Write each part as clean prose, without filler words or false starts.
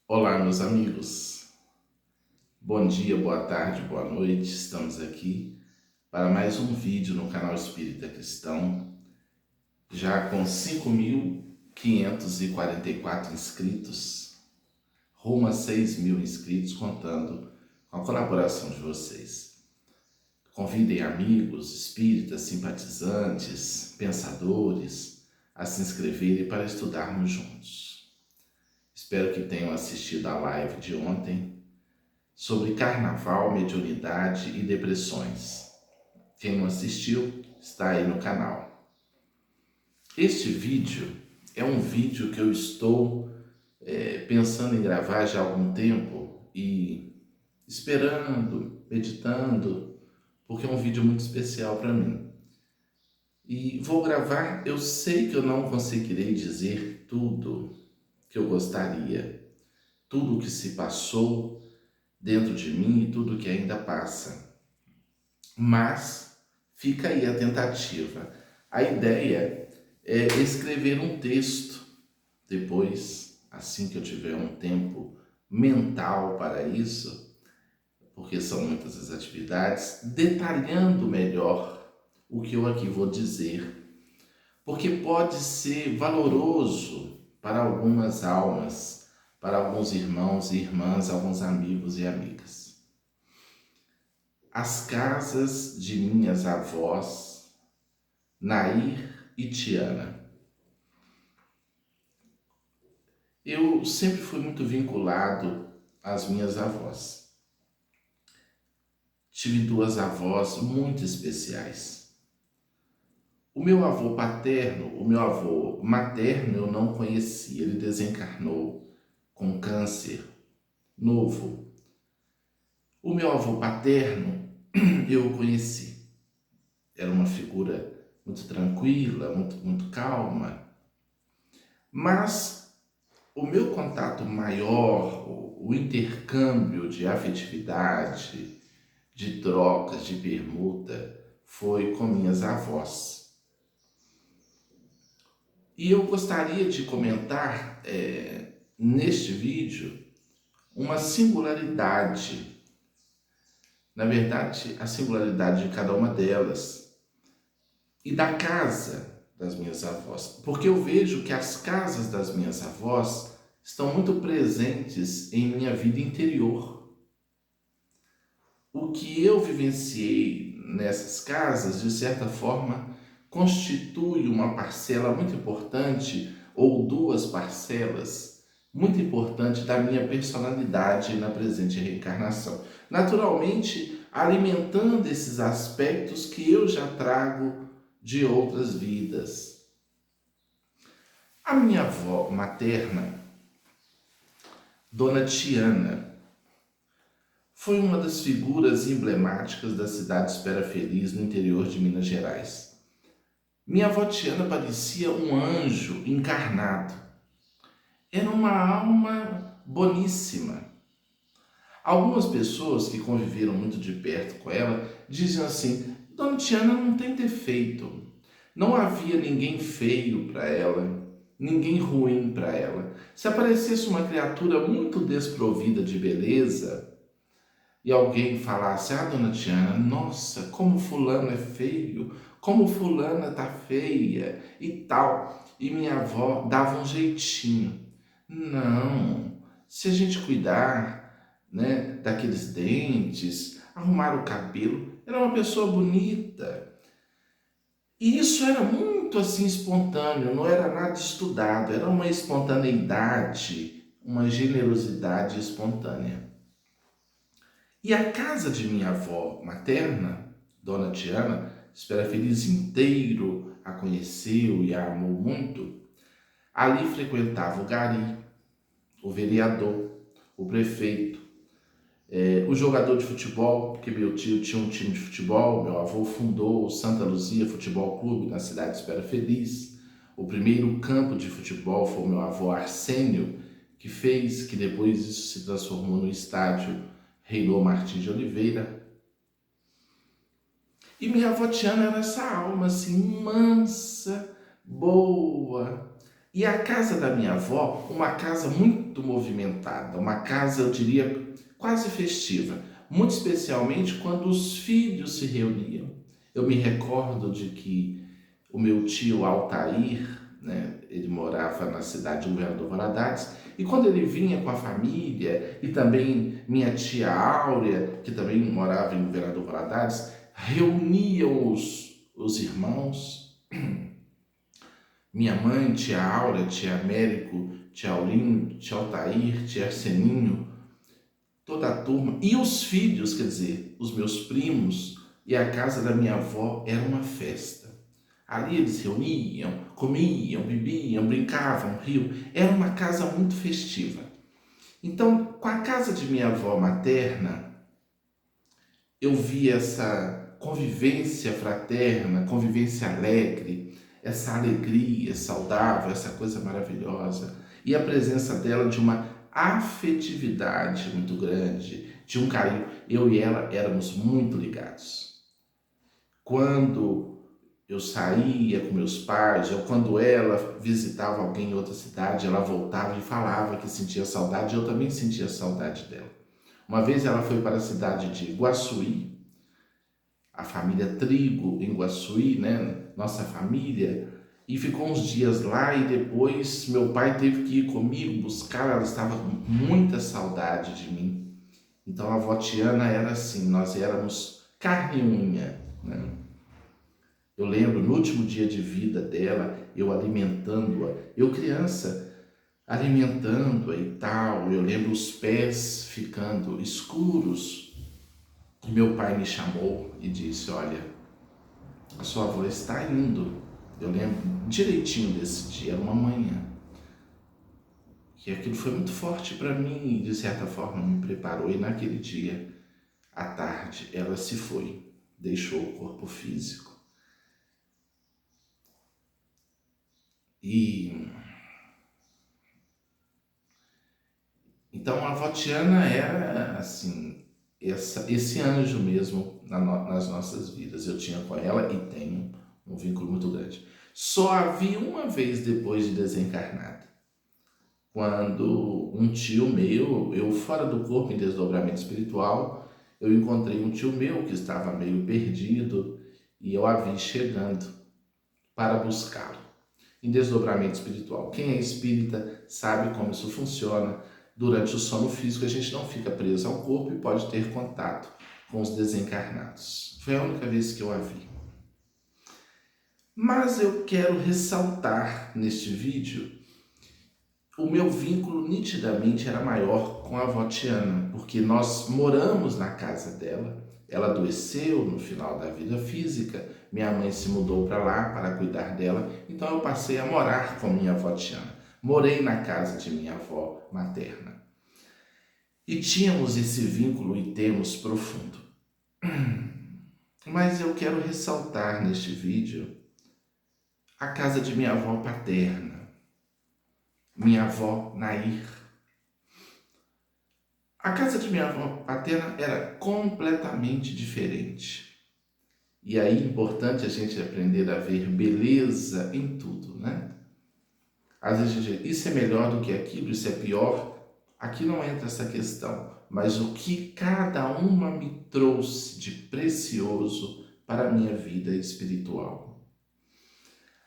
Olá, meus amigos. Bom dia, boa tarde, boa noite. Estamos aqui para mais um vídeo no canal Espírita Cristão, já com 5.544 inscritos, rumo a 6.000 inscritos, contando com a colaboração de vocês. Convidem amigos, espíritas, simpatizantes, pensadores a se inscreverem para estudarmos juntos. Espero que tenham assistido a live de ontem sobre carnaval, mediunidade e depressões. Quem não assistiu, está aí no canal. Este vídeo é um vídeo que eu estou pensando em gravar já há algum tempo e esperando, meditando, porque é um vídeo muito especial para mim. E vou gravar, eu sei que eu não conseguirei dizer tudo que eu gostaria, tudo o que se passou dentro de mim e tudo que ainda passa. Mas fica aí a tentativa. A ideia é escrever um texto depois, assim que eu tiver um tempo mental para isso, porque são muitas as atividades, detalhando melhor o que eu aqui vou dizer, porque pode ser valoroso para algumas almas, para alguns irmãos e irmãs, alguns amigos e amigas. As casas de minhas avós, Nair e Tiana. Eu sempre fui muito vinculado às minhas avós. Tive duas avós muito especiais. O meu avô paterno, o meu avô materno eu não conheci, ele desencarnou com câncer novo. O meu avô paterno eu o conheci. Era uma figura muito tranquila, muito calma. Mas o meu contato maior, o intercâmbio de afetividade, de trocas, de permuta, foi com minhas avós. E eu gostaria de comentar neste vídeo uma singularidade, na verdade, a singularidade de cada uma delas e da casa das minhas avós, porque eu vejo que as casas das minhas avós estão muito presentes em minha vida interior. O que eu vivenciei nessas casas, de certa forma, constitui uma parcela muito importante, ou duas parcelas muito importantes da minha personalidade na presente reencarnação. Naturalmente, alimentando esses aspectos que eu já trago de outras vidas. A minha avó materna, Dona Tiana, foi uma das figuras emblemáticas da cidade Espera Feliz no interior de Minas Gerais. Minha avó Tiana parecia um anjo encarnado. Era uma alma boníssima. Algumas pessoas que conviveram muito de perto com ela diziam assim: Dona Tiana não tem defeito. Não havia ninguém feio para ela, ninguém ruim para ela. Se aparecesse uma criatura muito desprovida de beleza e alguém falasse: ah, Dona Tiana, nossa, como fulano é feio, como fulana tá feia e tal. E minha avó dava um jeitinho. Não, se a gente cuidar, né, daqueles dentes, arrumar o cabelo, era uma pessoa bonita. E isso era muito assim espontâneo, não era nada estudado, era uma espontaneidade, uma generosidade espontânea. E a casa de minha avó materna, Dona Tiana, Espera Feliz inteiro a conheceu e a amou muito. Ali frequentava o gari, o vereador, o prefeito, o jogador de futebol, porque meu tio tinha um time de futebol, meu avô fundou o Santa Luzia Futebol Clube na cidade de Espera Feliz. O primeiro campo de futebol foi o meu avô Arsênio, que fez, que depois isso se transformou no estádio Reilô Martins de Oliveira. E minha avó Tiana era essa alma assim, mansa, boa, E a casa da minha avó, uma casa muito movimentada, uma casa, eu diria, quase festiva, muito especialmente quando os filhos se reuniam. Eu me recordo de que o meu tio Altair, né, ele morava na cidade de Governador Valadares, e quando ele vinha com a família, e também minha tia Áurea, que também morava em Governador Valadares, reuniam os irmãos, minha mãe, tia Áurea, tia Américo, tia Aulinho, tia Altair, tia Arseninho, toda a turma, e os filhos, quer dizer, os meus primos, e a casa da minha avó era uma festa. Ali eles se reuniam, comiam, bebiam, brincavam, riam. Era uma casa muito festiva. Então, com a casa de minha avó materna, eu vi essa convivência fraterna, convivência alegre, essa alegria saudável, essa coisa maravilhosa. E a presença dela de uma afetividade muito grande, de um carinho. Eu e ela éramos muito ligados. Quando eu saía com meus pais, ou quando ela visitava alguém em outra cidade, ela voltava e falava que sentia saudade, eu também sentia saudade dela. Uma vez ela foi para a cidade de Guaçuí, a família Trigo em Guaçuí, né? Nossa família, e ficou uns dias lá e depois meu pai teve que ir comigo buscar, ela estava com muita saudade de mim. Então a avó Tiana era assim, nós éramos carne e unha, né? Eu lembro, no último dia de vida dela, eu alimentando-a, eu criança, alimentando-a e tal, eu lembro os pés ficando escuros. E meu pai me chamou e disse, olha, a sua avó está indo. Eu lembro direitinho desse dia, era uma manhã. E aquilo foi muito forte para mim e de certa forma me preparou. E naquele dia, à tarde, ela se foi, deixou o corpo físico. E então a avó Tiana era assim, esse anjo mesmo nas nossas vidas. Eu tinha com ela e tenho um vínculo muito grande. Só a vi uma vez depois de desencarnada, quando um tio meu, eu fora do corpo em desdobramento espiritual, eu encontrei um tio meu que estava meio perdido e eu a vi chegando para buscá-lo. Em desdobramento espiritual. Quem é espírita sabe como isso funciona. Durante o sono físico a gente não fica preso ao corpo e pode ter contato com os desencarnados. Foi a única vez que eu a vi. Mas eu quero ressaltar neste vídeo, o meu vínculo nitidamente era maior com a avó Tiana, porque nós moramos na casa dela, ela adoeceu no final da vida física, minha mãe se mudou para lá para cuidar dela, então eu passei a morar com minha avó Tiana. Morei na casa de minha avó materna. E tínhamos esse vínculo e temos profundo. Mas eu quero ressaltar neste vídeo a casa de minha avó paterna, minha avó Nair. A casa de minha avó paterna era completamente diferente. E aí é importante a gente aprender a ver beleza em tudo, né? Às vezes a gente diz, isso é melhor do que aquilo, isso é pior. Aqui não entra essa questão. Mas o que cada uma me trouxe de precioso para a minha vida espiritual.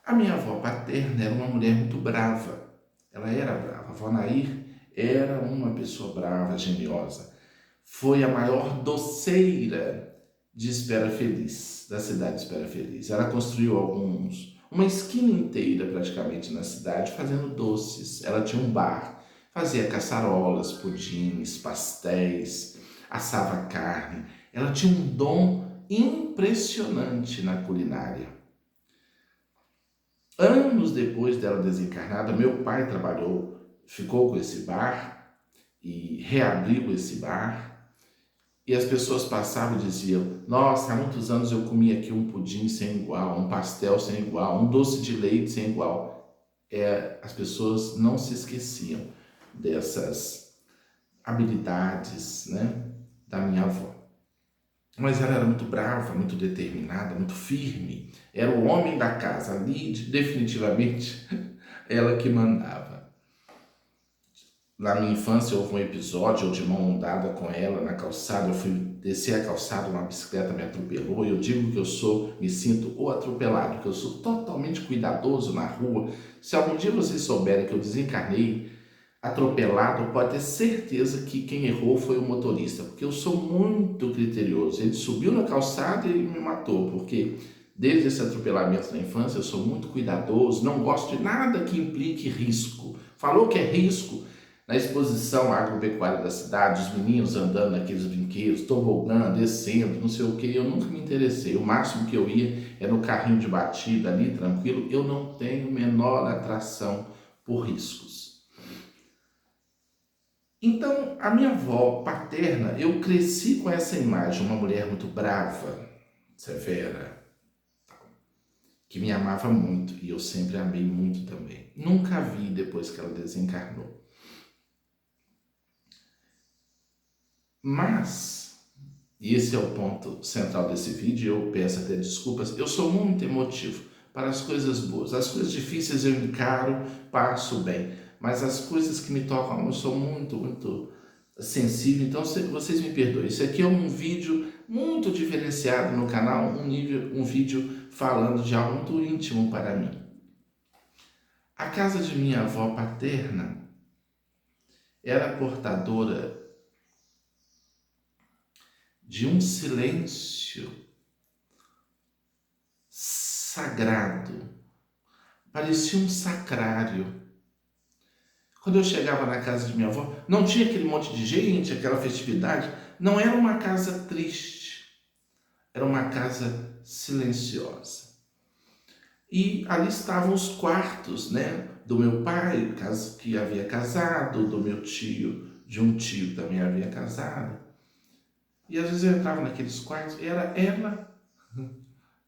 A minha avó paterna era uma mulher muito brava. Ela era brava. A avó Nair era uma pessoa brava, geniosa. Foi a maior doceira de Espera Feliz, da cidade de Espera Feliz. Ela construiu uma esquina inteira praticamente na cidade fazendo doces. Ela tinha um bar, fazia caçarolas, pudins, pastéis, assava carne. Ela tinha um dom impressionante na culinária. Anos depois dela desencarnada, meu pai ficou com esse bar e reabriu esse bar. E as pessoas passavam e diziam, nossa, há muitos anos eu comi aqui um pudim sem igual, um pastel sem igual, um doce de leite sem igual. As pessoas não se esqueciam dessas habilidades, né, da minha avó. Mas ela era muito brava, muito determinada, muito firme. Era o homem da casa ali, definitivamente. Ela que mandava. Na minha infância houve um episódio, eu de mão dada com ela na calçada, eu fui descer a calçada, uma bicicleta me atropelou, e eu digo que me sinto o atropelado, que eu sou totalmente cuidadoso na rua. Se algum dia vocês souberem que eu desencarnei atropelado, pode ter certeza que quem errou foi o motorista, porque eu sou muito criterioso. Ele subiu na calçada e me matou, porque desde esse atropelamento na infância eu sou muito cuidadoso, não gosto de nada que implique risco. Falou que é risco, na exposição agropecuária da cidade, os meninos andando naqueles brinquedos, tobogã, descendo, não sei o que, eu nunca me interessei. O máximo que eu ia era no carrinho de batida ali, tranquilo. Eu não tenho menor atração por riscos. Então, a minha avó paterna, eu cresci com essa imagem, uma mulher muito brava, severa, que me amava muito, e eu sempre amei muito também. Nunca a vi depois que ela desencarnou. Mas, e esse é o ponto central desse vídeo, eu peço até desculpas, eu sou muito emotivo para as coisas boas. As coisas difíceis eu encaro, passo bem, mas as coisas que me tocam, eu sou muito sensível, então vocês me perdoem. Isso aqui é um vídeo muito diferenciado no canal, um vídeo falando de algo muito íntimo para mim. A casa de minha avó paterna era portadora de um silêncio sagrado, parecia um sacrário. Quando eu chegava na casa de minha avó, não tinha aquele monte de gente, aquela festividade, não era uma casa triste, era uma casa silenciosa. E ali estavam os quartos, né, do meu pai, que havia casado, do meu tio, de um tio também havia casado. E às vezes eu entrava naqueles quartos, era ela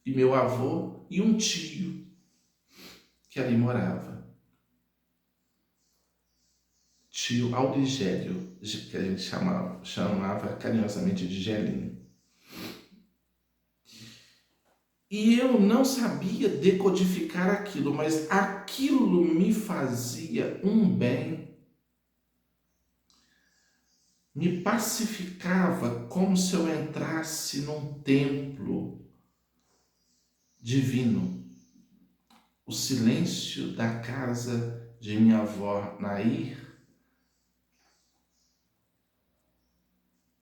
e meu avô e um tio que ali morava. Tio Aurigélio, que a gente chamava carinhosamente de Gelinho. E eu não sabia decodificar aquilo, mas aquilo me fazia um bem, me pacificava como se eu entrasse num templo divino. O silêncio da casa de minha avó Nair